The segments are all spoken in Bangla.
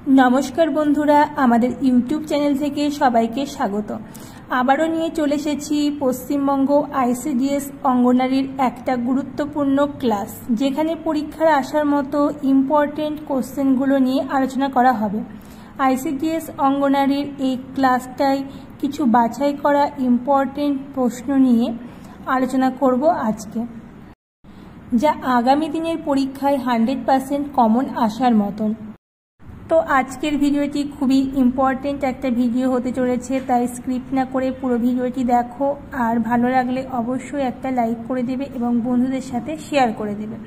नमस्कार बंधुरा आमादेर यूट्यूब चैनल थेके सबाइके स्वागत। आबारो निये चले एसेछि पश्चिमबंग आईसीडीएस अंगनारीर एकटा गुरुत्वपूर्ण क्लास, जेखाने परीक्षार आसार मतो इम्पोर्टेंट कोश्चेनगुलो निये आलोचना करा हबे। आईसीडीएस अंगनारीर एई क्लासटाय किछु बाछाई करा इम्पोर्टेंट प्रश्न निये आलोचना करब आजके, जा आगामी दिनेर परीक्षाय 100% कमन आसार मतन। तो आजकेर भिडियोटी खूबी इम्पोर्टेंट एक भिडियो होते चलेছে, ताई स्क्रिप्ट ना करे पुरो भिडियोटी देखो और भालो लागले अवश्यई एक लाइक करे देबे एबं बंधुदेर साथे शेयर करे देबे।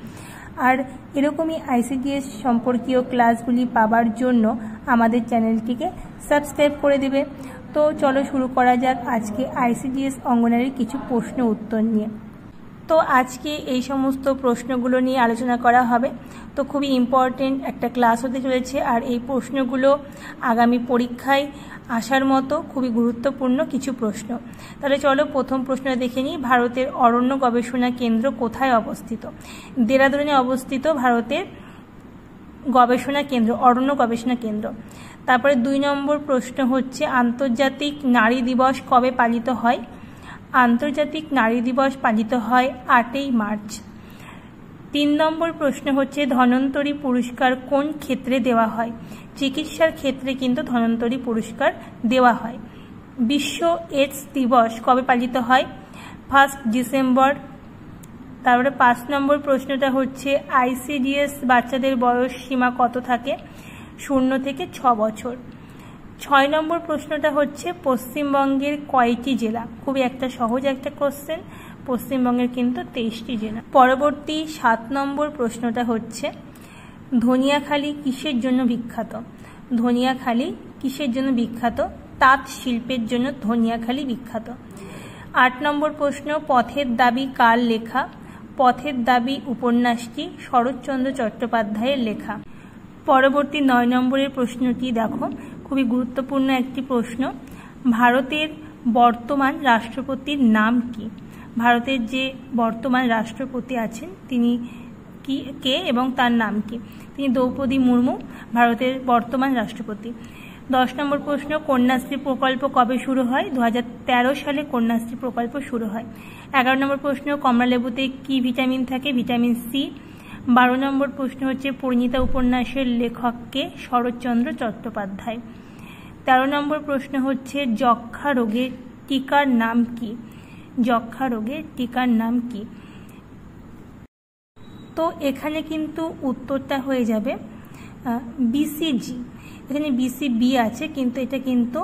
और एरकमई आईसीडीएस सम्पर्कीय क्लासगुली पाবার জন্য আমাদের চ্যানেলটিকে সাবস্ক্রাইব করে দেবে। तो चलो शुरू करा যাক আজকে आईसीडीएस অঙ্গনারীর কিছু প্রশ্ন উত্তর নিয়ে। तो आज के এই সমস্ত প্রশ্নগুলো নিয়ে আলোচনা করা হবে। তো খুবই ইম্পর্টেন্ট একটা ক্লাস হতে চলেছে আর এই প্রশ্নগুলো আগামী পরীক্ষায় আসার মতো খুবই গুরুত্বপূর্ণ কিছু প্রশ্ন। তাহলে চলো প্রথম প্রশ্নটা দেখে নিই। ভারতের অরণ্য গবেষণা কেন্দ্র কোথায় অবস্থিত? দেরাদুনে অবস্থিত ভারতের গবেষণা কেন্দ্র, অরণ্য গবেষণা কেন্দ্র। তারপরে 2 নম্বর প্রশ্ন হচ্ছে আন্তর্জাতিক নারী দিবস কবে পালিত হয়? आंतर्जातिक नारी दिवस पालित है 8 मार्च। 3 नम्बर प्रश्न होच्छे धन्वन्तरी पुरस्कार कोन क्षेत्रे देवा है? चिकित्सार क्षेत्रे किन्तु धन्वन्तरी पुरस्कार देवा है। विश्व एड्स दिवस कবে पालित है? 1 डिसेम्बर। तारपरे 5 नम्बर प्रश्नटा होच्छे आईसीडीएस बाच्चादेर बयस सीमा कत थाके? 0 থেকে 6 বছর। 6 नम्बर प्रश्नटा होच्छे पश्चिमबंगेर कयटी जिला? खूब एक सहज एक कोश्चेन, पश्चिमबंगेर किन्तु 23टी जिला। परवर्ती 7 नम्बर प्रश्नटा होच्छे धनियाखाली किसेर जन्य विख्यात? धनियाखाली किसेर जन्य विख्यात? तात शिल्पेर जन्य धनियाखाली विख्यात। 8 नम्बर प्रश्न पथेर दाबी कार लेखा? पथेर दाबी उपन्यासटी शरৎचंद्र चट्टोपाध्यायेर लेखा। परवर्ती 9 नम्बरेर प्रश्नटी देखो, खूबই গুরুত্বপূর্ণ একটি প্রশ্ন। ভারতের বর্তমান রাষ্ট্রপতির নাম কি? ভারতের যে বর্তমান রাষ্ট্রপতি আছেন তিনি কে এবং তার নাম কি? তিনি দ্রৌপদী মুর্মু ভারতের বর্তমান রাষ্ট্রপতি। 10 নম্বর প্রশ্ন কন্যাশ্রী প্রকল্প কবে শুরু হয়? 2013 সালে কন্যাশ্রী প্রকল্প শুরু হয়। 11 নম্বর প্রশ্ন কমলালেবুতে কি ভিটামিন থাকে? Vitamin C. 12 নম্বর প্রশ্ন হচ্ছে পরিণীতা উপন্যাসের লেখক কে? শরৎচন্দ্র চট্টোপাধ্যায়। 13 নম্বর প্রশ্ন হচ্ছে যক্ষ্মা রোগের টিকার নাম কি? যক্ষ্মা রোগের টিকার নাম কি? তো এখানে কিন্তু উত্তরটা হয়ে যাবে বিসিজি। এখানে বিসিবি আছে কিন্তু এটা কিন্তু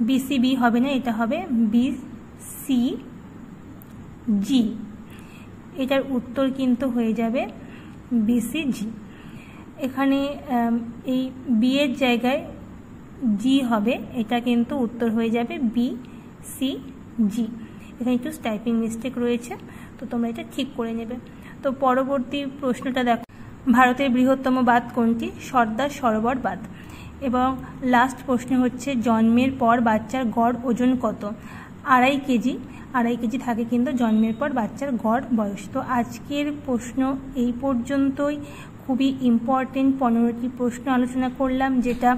বিসিবি হবে না, এটা হবে বিসিজি। এটার উত্তর কিন্তু হয়ে যাবে বিসিজি। এখানে এই বি এর জায়গায় জি হবে, এটা কিন্তু উত্তর হয়ে যাবে বিসিজি। এখানে একটু টাইপিং মিস্টেক রয়েছে, তো তোমরা এটা ঠিক করে নেবে। তো পরবর্তী প্রশ্নটা দেখো, ভারতের বৃহত্তম বাঁধ কোনটি? সর্দার সরোবর বাঁধ। এবং লাস্ট প্রশ্ন হচ্ছে জন্মের পর বাচ্চার গড় ওজন কত? 2.5 কেজি। 2.5 কেজি থাকে কিন্তু জন্মের পর বাচ্চার গড় বয়স। তো আজকের প্রশ্ন এই পর্যন্তই। খুবই ইম্পর্টেন্ট 15টি প্রশ্ন আলোচনা করলাম, যেটা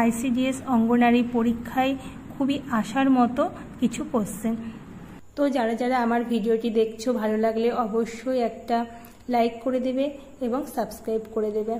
আইসিডিএস অঙ্গনারী পরীক্ষায় খুবই আসার মতো কিছু কোশ্চেন। তো যারা যারা আমার ভিডিওটি দেখছো ভালো লাগলে অবশ্যই একটা লাইক করে দেবে এবং সাবস্ক্রাইব করে দেবে।